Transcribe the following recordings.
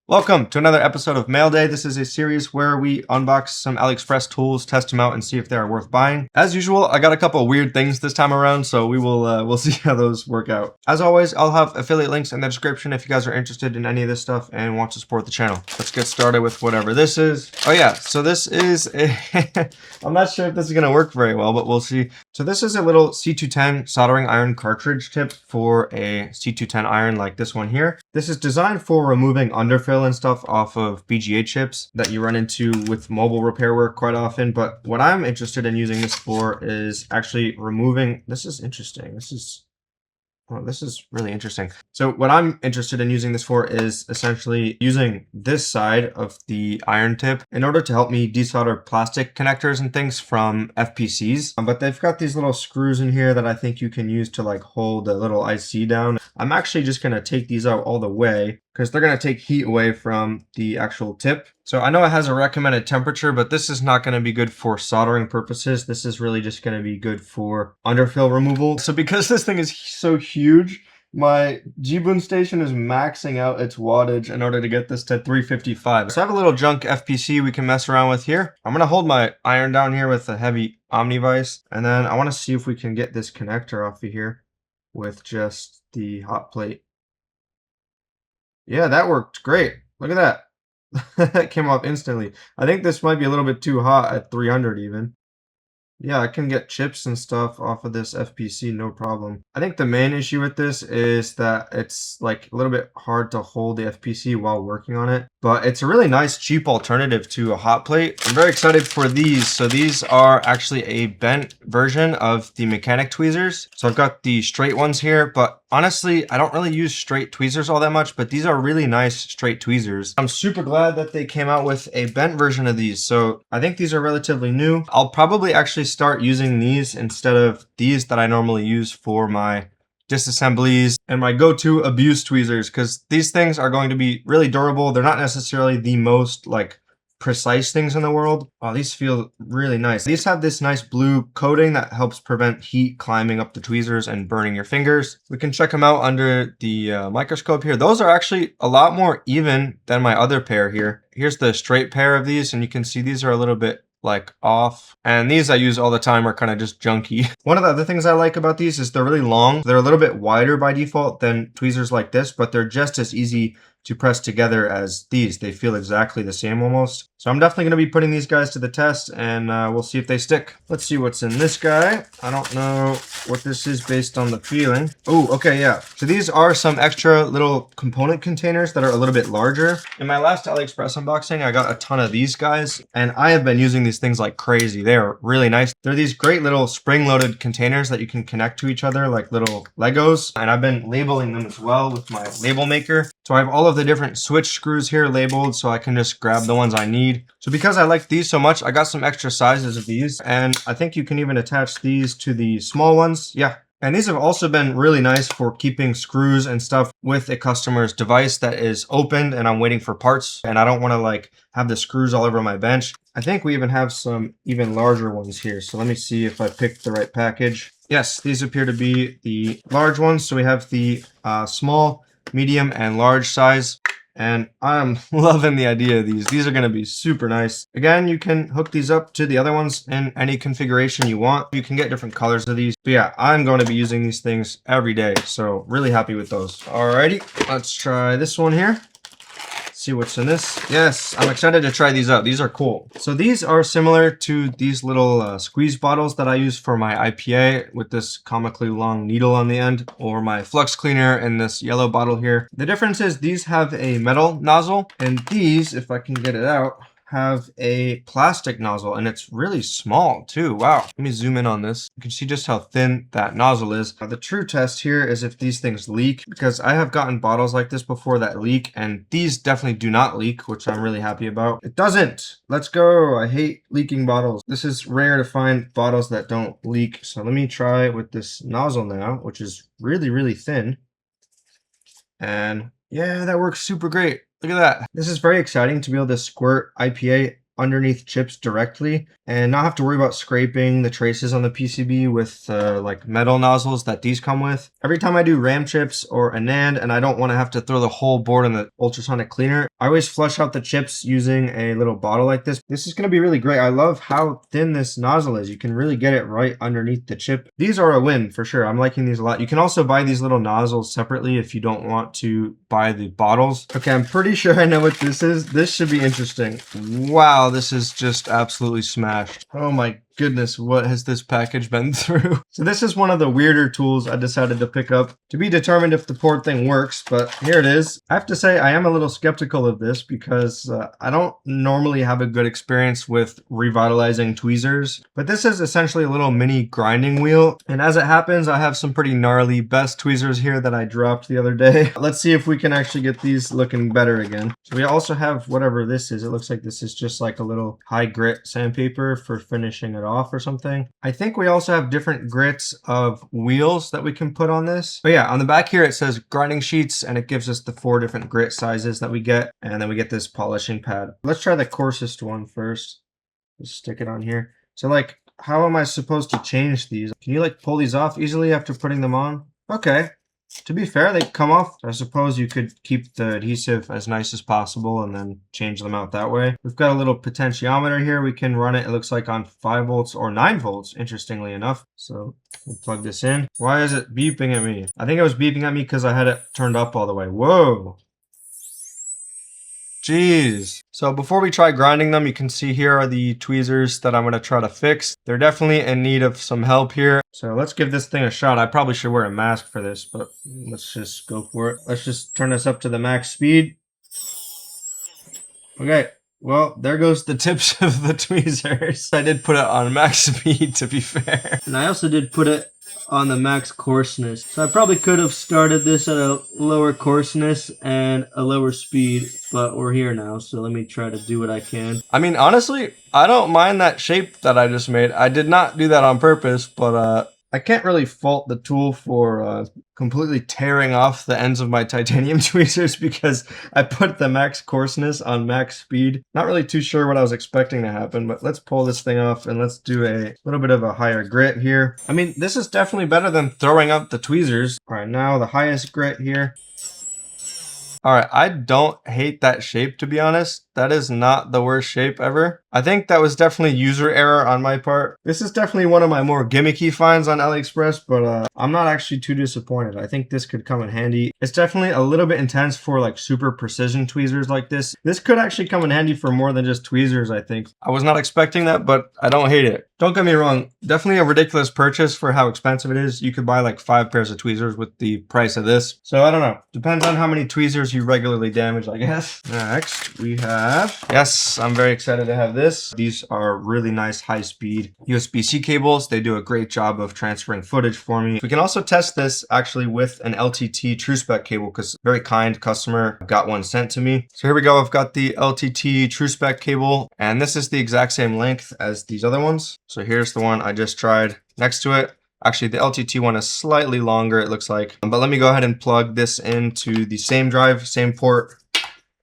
Welcome to another episode of Mail Day. This is a series where we unbox some AliExpress tools, test them out, and see if they are worth buying. As usual, I got a couple of weird things this time around, so we'll see how those work out. As always, I'll have affiliate links in the description if you guys are interested in any of this stuff and want to support the channel. Let's get started with whatever this is. Oh yeah, so this is a I'm not sure if this is going to work very well, but we'll see. So this is a little C210 soldering iron cartridge tip for a C210 iron like this one here. This is designed for removing underfill and stuff off of BGA chips that you run into with mobile repair work quite often. But what I'm interested in using this for is actually removing, this is interesting. This is really interesting. So what I'm interested in using this for is essentially using this side of the iron tip in order to help me desolder plastic connectors and things from FPCs. But they've got these little screws in here that I think you can use to like hold a little IC down. I'm actually just going to take these out all the way because they're going to take heat away from the actual tip. So I know it has a recommended temperature, but this is not going to be good for soldering purposes. This is really just going to be good for underfill removal. So because this thing is so huge, my G-Boon station is maxing out its wattage in order to get this to 355. So I have a little junk FPC we can mess around with here. I'm going to hold my iron down here with a heavy Omni vise, and then I want to see if we can get this connector off of here with just the hot plate. Yeah, that worked great. Look at that. That came off instantly. I think this might be a little bit too hot at 300 even. Yeah, I can get chips and stuff off of this FPC, no problem. I think the main issue with this is that it's like a little bit hard to hold the FPC while working on it, but it's a really nice cheap alternative to a hot plate. I'm very excited for these. So these are actually a bent version of the mechanic tweezers. So I've got the straight ones here, but honestly, I don't really use straight tweezers all that much, but these are really nice straight tweezers. I'm super glad that they came out with a bent version of these. So I think these are relatively new. I'll probably actually start using these instead of these that I normally use for my disassemblies and my go-to abuse tweezers, because these things are going to be really durable. They're not necessarily the most like precise things in the world. Oh, these feel really nice. These have this nice blue coating that helps prevent heat climbing up the tweezers and burning your fingers. We can check them out under the microscope here. Those are actually a lot more even than my other pair here. Here's the straight pair of these, and you can see these are a little bit like off, and these I use all the time are kind of just junky. One of the other things I like about these is they're really long. They're a little bit wider by default than tweezers like this, but they're just as easy to press together as these. They feel exactly the same almost. So I'm definitely going to be putting these guys to the test, and we'll see if they stick. Let's see what's in this guy. I don't know what this is based on the feeling. Oh, okay, yeah. So these are some extra little component containers that are a little bit larger. In my last AliExpress unboxing, I got a ton of these guys, and I have been using these things like crazy. They are really nice. They're these great little spring-loaded containers that you can connect to each other like little Legos, and I've been labeling them as well with my label maker. So I have all of the different switch screws here labeled so I can just grab the ones I need. So because I like these so much, I got some extra sizes of these, and I think you can even attach these to the small ones. Yeah. And these have also been really nice for keeping screws and stuff with a customer's device that is opened and I'm waiting for parts and I don't want to like have the screws all over my bench. I think we even have some even larger ones here. So let me see if I picked the right package. Yes, these appear to be the large ones. So we have the small, medium, and large size. And I'm loving the idea of these. These are going to be super nice. Again, you can hook these up to the other ones in any configuration you want. You can get different colors of these. But yeah, I'm going to be using these things every day. So really happy with those. Alrighty, let's try this one here. See what's in this. Yes, I'm excited to try these out. These are cool. So these are similar to these little squeeze bottles that I use for my IPA with this comically long needle on the end, or my flux cleaner in this yellow bottle here. The difference is these have a metal nozzle, and these, if I can get it out, have a plastic nozzle, and it's really small too. Wow. Let me zoom in on this. You can see just how thin that nozzle is. Now, the true test here is if these things leak, because I have gotten bottles like this before that leak, and these definitely do not leak, which I'm really happy about. It doesn't. Let's go. I hate leaking bottles. This is rare to find bottles that don't leak. So let me try with this nozzle now, which is really, really thin. And yeah, that works super great. Look at that. This is very exciting to be able to squirt IPA underneath chips directly and not have to worry about scraping the traces on the PCB with like metal nozzles that these come with. Every time I do RAM chips or a NAND and I don't want to have to throw the whole board in the ultrasonic cleaner, I always flush out the chips using a little bottle like this. This is going to be really great. I love how thin this nozzle is. You can really get it right underneath the chip. These are a win for sure. I'm liking these a lot. You can also buy these little nozzles separately if you don't want to buy the bottles. Okay, I'm pretty sure I know what this is. This should be interesting. Wow, this is just absolutely smashed. Oh my goodness, what has this package been through? So this is one of the weirder tools I decided to pick up to be determined if the port thing works, but here it is. I have to say I am a little skeptical of this because I don't normally have a good experience with revitalizing tweezers, but this is essentially a little mini grinding wheel, and as it happens, I have some pretty gnarly best tweezers here that I dropped the other day. Let's see if we can actually get these looking better again. So we also have whatever this is. It looks like this is just like a little high grit sandpaper for finishing it off or something. I think we also have different grits of wheels that we can put on this. But yeah, on the back here it says grinding sheets, and it gives us the 4 different grit sizes that we get, and then we get this polishing pad. Let's try the coarsest one first. Just stick it on here. So like, how am I supposed to change these? Can you like pull these off easily after putting them on? Okay. To be fair, they come off. I suppose you could keep the adhesive as nice as possible and then change them out that way. We've got a little potentiometer here. We can run it, it looks like, on 5 volts or 9 volts, interestingly enough. So we'll plug this in. Why is it beeping at me? I think it was beeping at me because I had it turned up all the way. Whoa. Jeez. So before we try grinding them, you can see here are the tweezers that I'm going to try to fix. They're definitely in need of some help here. So let's give this thing a shot. I probably should wear a mask for this, but let's just go for it. Let's just turn this up to the max speed. Okay. Well, there goes the tips of the tweezers. I did put it on max speed, to be fair. And I also did put it on the max coarseness. So I probably could have started this at a lower coarseness and a lower speed, but we're here now, so let me try to do what I can. I mean, honestly, I don't mind that shape that I just made. I did not do that on purpose, but I can't really fault the tool for completely tearing off the ends of my titanium tweezers because I put the max coarseness on max speed. Not really too sure what I was expecting to happen, but let's pull this thing off and let's do a little bit of a higher grit here. I mean, this is definitely better than throwing out the tweezers. All right, now the highest grit here. All right, I don't hate that shape, to be honest. That is not the worst shape ever. I think that was definitely user error on my part. This is definitely one of my more gimmicky finds on AliExpress, but I'm not actually too disappointed. I think this could come in handy. It's definitely a little bit intense for like super precision tweezers like this. This could actually come in handy for more than just tweezers, I think. I was not expecting that, but I don't hate it. Don't get me wrong, definitely a ridiculous purchase for how expensive it is. You could buy like 5 pairs of tweezers with the price of this. So I don't know. Depends on how many tweezers you regularly damage, I guess. Next, we have, yes, I'm very excited to have this. These are really nice high-speed USB-C cables. They do a great job of transferring footage for me. We can also test this actually with an LTT TrueSpec cable because very kind customer got one sent to me. So here we go. I've got the LTT TrueSpec cable, and this is the exact same length as these other ones. So here's the one I just tried next to it. Actually, the LTT one is slightly longer, it looks like. But let me go ahead and plug this into the same drive, same port,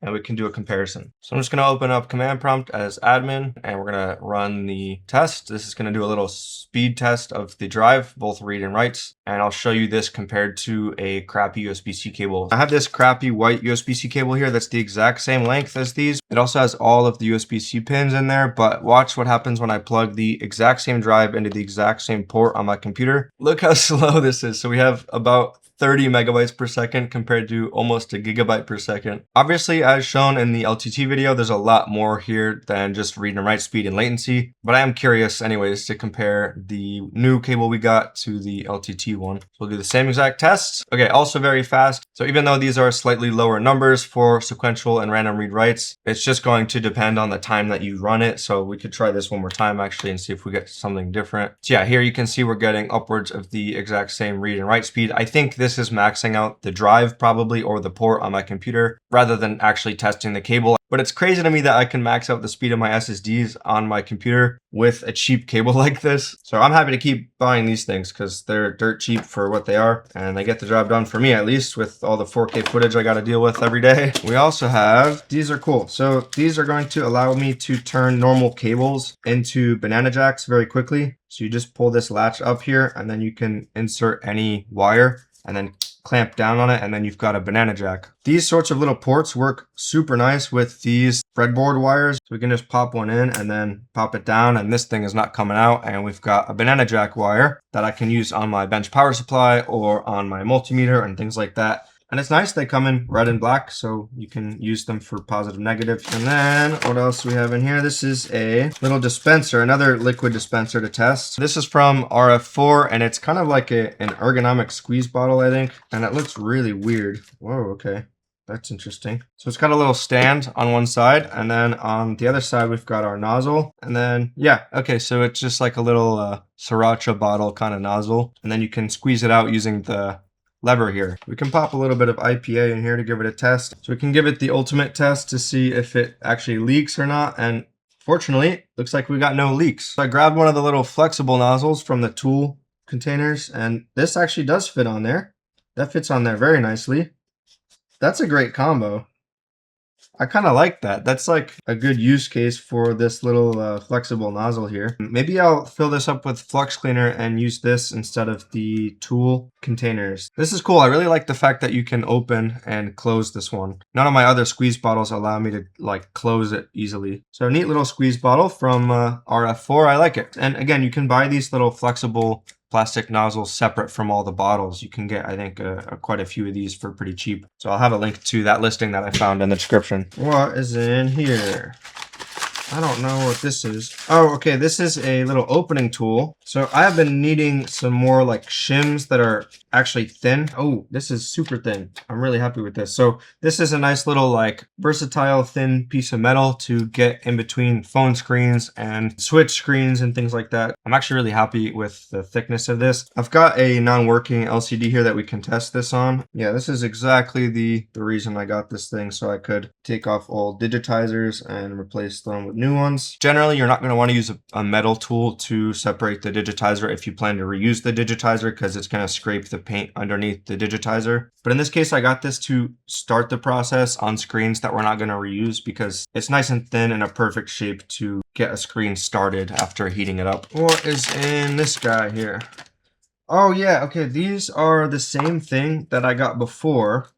and we can do a comparison. So I'm just gonna open up command prompt as admin, and we're gonna run the test. This is gonna do a little speed test of the drive, both read and writes. And I'll show you this compared to a crappy USB-C cable. I have this crappy white USB-C cable here that's the exact same length as these. It also has all of the USB-C pins in there, but watch what happens when I plug the exact same drive into the exact same port on my computer. Look how slow this is. So we have about 30 megabytes per second compared to almost a gigabyte per second. Obviously, as shown in the LTT video, there's a lot more here than just read and write speed and latency, but I am curious anyways to compare the new cable we got to the LTT one. So we'll do the same exact tests. Okay, also very fast. So even though these are slightly lower numbers for sequential and random read writes, it's just going to depend on the time that you run it. So we could try this one more time actually and see if we get something different. So yeah, here you can see we're getting upwards of the exact same read and write speed. I think this this is maxing out the drive probably or the port on my computer rather than actually testing the cable. But it's crazy to me that I can max out the speed of my SSDs on my computer with a cheap cable like this. So I'm happy to keep buying these things because they're dirt cheap for what they are, and they get the job done for me, at least with all the 4K footage I got to deal with every day. We also have, these are cool. So these are going to allow me to turn normal cables into banana jacks very quickly. So you just pull this latch up here and then you can insert any wire and then clamp down on it, and then you've got a banana jack. These sorts of little ports work super nice with these breadboard wires. So we can just pop one in and then pop it down, and this thing is not coming out, and we've got a banana jack wire that I can use on my bench power supply or on my multimeter and things like that. And it's nice, they come in red and black, so you can use them for positive, negative. And then what else do we have in here? This is a little dispenser, another liquid dispenser to test. This is from RF4, and it's kind of like an ergonomic squeeze bottle, I think. And it looks really weird. Whoa, okay. That's interesting. So it's got a little stand on one side, and then on the other side, we've got our nozzle. And then, yeah, okay, so it's just like a little sriracha bottle kind of nozzle. And then you can squeeze it out using the lever here. We can pop a little bit of IPA in here to give it a test. So we can give it the ultimate test to see if it actually leaks or not. And fortunately, looks like we got no leaks. So I grabbed one of the little flexible nozzles from the tool containers, and this actually does fit on there. That fits on there very nicely. That's a great combo. I kind of like that. That's like a good use case for this little flexible nozzle here. Maybe I'll fill this up with flux cleaner and use this instead of the tool containers. This is cool. I really like the fact that you can open and close this one. None of my other squeeze bottles allow me to like close it easily. So a neat little squeeze bottle from RF4. I like it. And again, you can buy these little flexible plastic nozzles separate from all the bottles. You can get, I think, quite a few of these for pretty cheap. So I'll have a link to that listing that I found in the description. What is in here? I don't know what this is. Oh, okay, this is a little opening tool. So I have been needing some more like shims that are actually thin. Oh, this is super thin. I'm really happy with this. So this is a nice little like versatile thin piece of metal to get in between phone screens and switch screens and things like that. I'm actually really happy with the thickness of this. I've got a non-working LCD here that we can test this on. Yeah, this is exactly the reason I got this thing, so I could take off old digitizers and replace them with new ones. Generally, you're not going to want to use a metal tool to separate the digitizer if you plan to reuse the digitizer, because it's going to scrape the paint underneath the digitizer. But in this case, I got this to start the process on screens that we're not going to reuse because it's nice and thin and a perfect shape to get a screen started after heating it up. What is in this guy here? Oh yeah, okay, these are the same thing that I got before.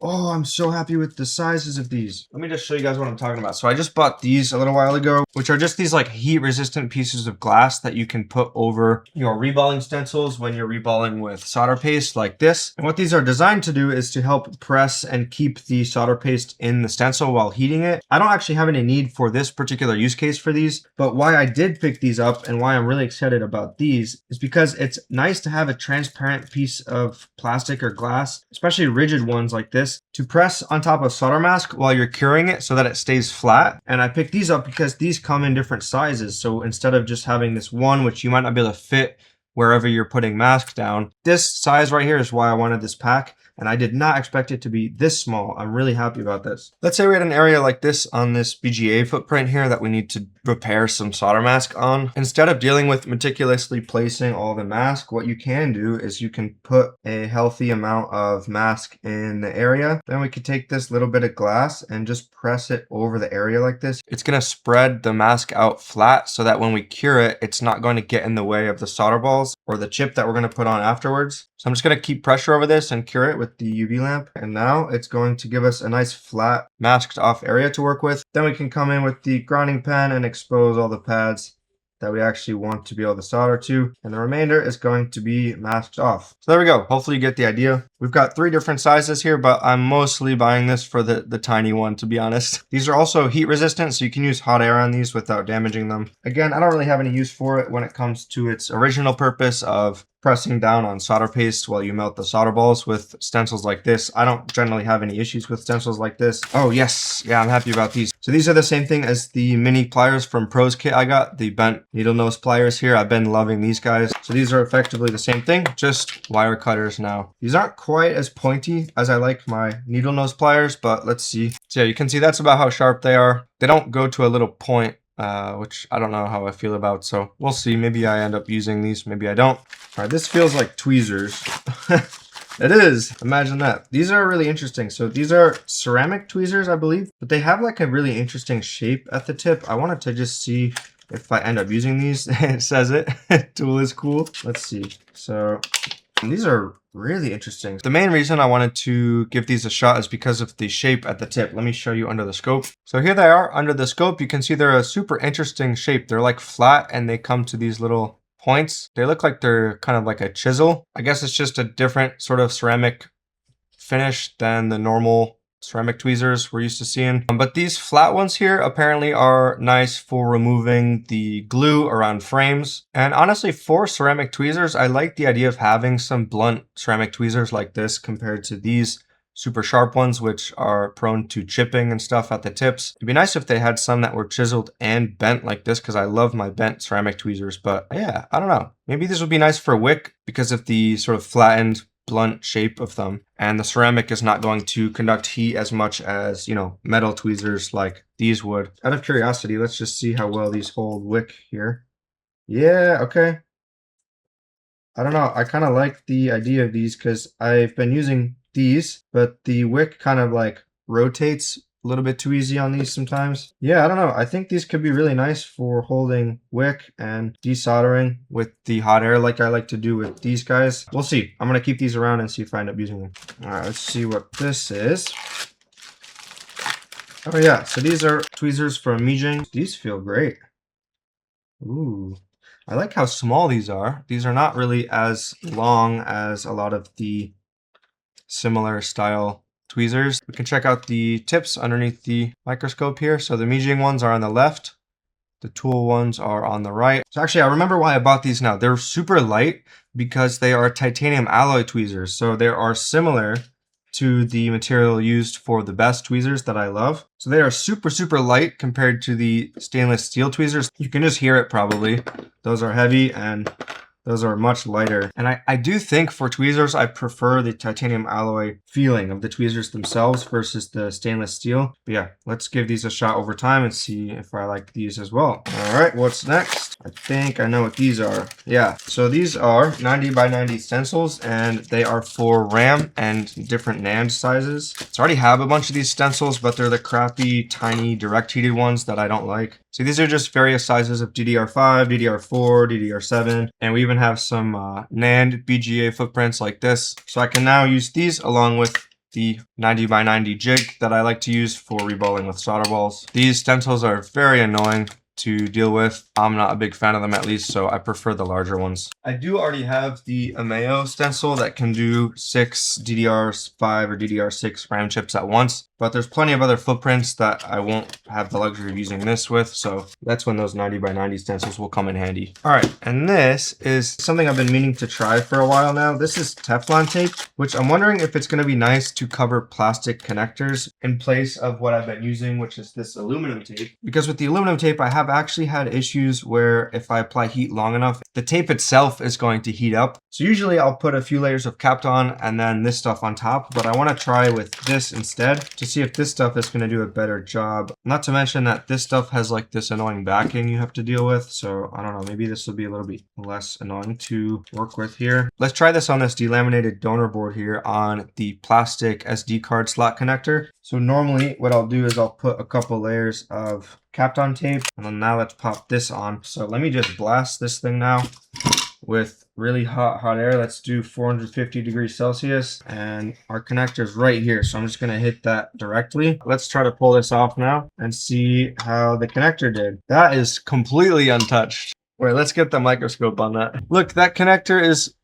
Oh, I'm so happy with the sizes of these. Let me just show you guys what I'm talking about. So I just bought these a little while ago, which are just these like heat resistant pieces of glass that you can put over your reballing stencils when you're reballing with solder paste like this. And what these are designed to do is to help press and keep the solder paste in the stencil while heating it. I don't actually have any need for this particular use case for these, but why I did pick these up and why I'm really excited about these is because it's nice to have a transparent piece of plastic or glass, especially rigid ones like this, to press on top of solder mask while you're curing it so that it stays flat. And I picked these up because these come in different sizes. So instead of just having this one, which you might not be able to fit wherever you're putting mask down, this size right here is why I wanted this pack. And I did not expect it to be this small. I'm really happy about this. Let's say we had an area like this on this BGA footprint here that we need to repair some solder mask on. Instead of dealing with meticulously placing all the mask, what you can do is you can put a healthy amount of mask in the area. Then we could take this little bit of glass and just press it over the area like this. It's gonna spread the mask out flat so that when we cure it, it's not going to get in the way of the solder balls or the chip that we're gonna put on afterwards. So I'm just gonna keep pressure over this and cure it with the UV lamp. And now it's going to give us a nice flat masked off area to work with. Then we can come in with the grinding pen and expose all the pads that we actually want to be able to solder to, and the remainder is going to be masked off. So there we go. Hopefully you get the idea. We've got 3 different sizes here, but I'm mostly buying this for the tiny one, to be honest. These are also heat resistant, so you can use hot air on these without damaging them. Again, I don't really have any use for it when it comes to its original purpose of pressing down on solder paste while you melt the solder balls with stencils like this. I don't generally have any issues with stencils like this. Oh yes, yeah, I'm happy about these. So these are the same thing as the mini pliers from Pros Kit I got, the bent needle nose pliers here. I've been loving these guys. So these are effectively the same thing, just wire cutters now. These aren't quite as pointy as I like my needle nose pliers, but let's see. So yeah, you can see that's about how sharp they are. They don't go to a little point, which I don't know how I feel about. So we'll see. Maybe I end up using these, maybe I don't. All right, this feels like tweezers. It is. Imagine that. These are really interesting. So these are ceramic tweezers, I believe, but they have like a really interesting shape at the tip. I wanted to just see if I end up using these. It says it. Tool is cool. Let's see. So these are really interesting. The main reason I wanted to give these a shot is because of the shape at the tip. Let me show you under the scope. So here they are under the scope. You can see they're a super interesting shape. They're like flat and they come to these little points. They look like they're kind of like a chisel. I guess it's just a different sort of ceramic finish than the normal ceramic tweezers we're used to seeing. But these flat ones here apparently are nice for removing the glue around frames. And honestly, for ceramic tweezers, I like the idea of having some blunt ceramic tweezers like this compared to these super sharp ones, which are prone to chipping and stuff at the tips. It'd be nice if they had some that were chiseled and bent like this, because I love my bent ceramic tweezers. But yeah, I don't know. Maybe this would be nice for wick because of the sort of flattened, blunt shape of them. And the ceramic is not going to conduct heat as much as, you know, metal tweezers like these would. Out of curiosity, let's just see how well these hold wick here. Yeah, okay. I don't know. I kind of like the idea of these because I've been using these, but the wick kind of like rotates a little bit too easy on these sometimes. Yeah, I don't know. I think these could be really nice for holding wick and desoldering with the hot air like I like to do with these guys. We'll see. I'm going to keep these around and see if I end up using them. All right, let's see what this is. Oh yeah, so these are tweezers from Mijing. These feel great. Ooh. I like how small these are. These are not really as long as a lot of the similar style tweezers. We can check out the tips underneath the microscope here. So the Mijing ones are on the left. The tool ones are on the right. So actually, I remember why I bought these now. They're super light because they are titanium alloy tweezers. So they are similar to the material used for the best tweezers that I love. So they are super, super light compared to the stainless steel tweezers. You can just hear it probably. Those are heavy and those are much lighter. And I do think for tweezers, I prefer the titanium alloy feeling of the tweezers themselves versus the stainless steel. But yeah, let's give these a shot over time and see if I like these as well. All right, what's next? I think I know what these are. Yeah, so these are 90 by 90 stencils and they are for RAM and different NAND sizes. So I already have a bunch of these stencils, but they're the crappy, tiny, direct heated ones that I don't like. So these are just various sizes of DDR5, DDR4, DDR7, and we even have some NAND BGA footprints like this. So I can now use these along with the 90 by 90 jig that I like to use for reballing with solder balls. These stencils are very annoying to deal with. I'm not a big fan of them, at least, so I prefer the larger ones. I do already have the Ameo stencil that can do 6 DDR5 or DDR6 RAM chips at once, but there's plenty of other footprints that I won't have the luxury of using this with, so that's when those 90 by 90 stencils will come in handy. All right, and this is something I've been meaning to try for a while now. This is Teflon tape, which I'm wondering if it's going to be nice to cover plastic connectors in place of what I've been using, which is this aluminum tape. Because with the aluminum tape, I have actually had issues where if I apply heat long enough, the tape itself is going to heat up. So usually I'll put a few layers of Kapton and then this stuff on top, but I want to try with this instead to see if this stuff is going to do a better job. Not to mention that this stuff has like this annoying backing you have to deal with. So I don't know, maybe this will be a little bit less annoying to work with here. Let's try this on this delaminated donor board here on the plastic SD card slot connector. So normally what I'll do is I'll put a couple layers of Kapton tape, and then now let's pop this on. So let me just blast this thing now with really hot air. Let's do 450 degrees Celsius, and our connector's right here. So I'm just gonna hit that directly. Let's try to pull this off now and see how the connector did. That is completely untouched. Wait, let's get the microscope on that. Look, that connector is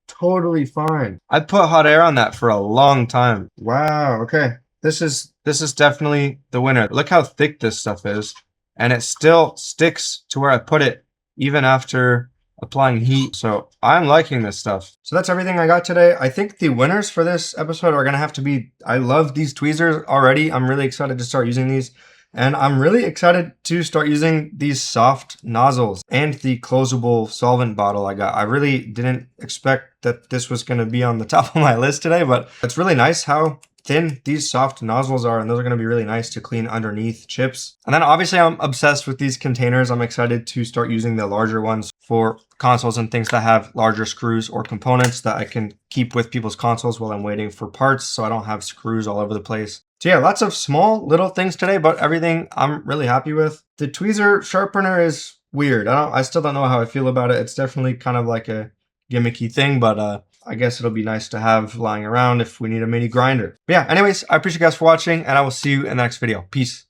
totally fine. I put hot air on that for a long time. Wow, okay. This is definitely the winner. Look how thick this stuff is, and it still sticks to where I put it even after applying heat. So I'm liking this stuff. So that's everything I got today. I think the winners for this episode are gonna have to be, I love these tweezers already. I'm really excited to start using these. And I'm really excited to start using these soft nozzles and the closable solvent bottle I got. I really didn't expect that this was going to be on the top of my list today, but it's really nice how thin these soft nozzles are, and those are going to be really nice to clean underneath chips. And then obviously I'm obsessed with these containers. I'm excited to start using the larger ones for consoles and things that have larger screws or components that I can keep with people's consoles while I'm waiting for parts, so I don't have screws all over the place. So yeah, lots of small little things today, but everything I'm really happy with. The tweezer sharpener is weird. I still don't know how I feel about it. It's definitely kind of like a gimmicky thing, but I guess it'll be nice to have lying around if we need a mini grinder. But yeah, anyways, I appreciate you guys for watching, and I will see you in the next video. Peace.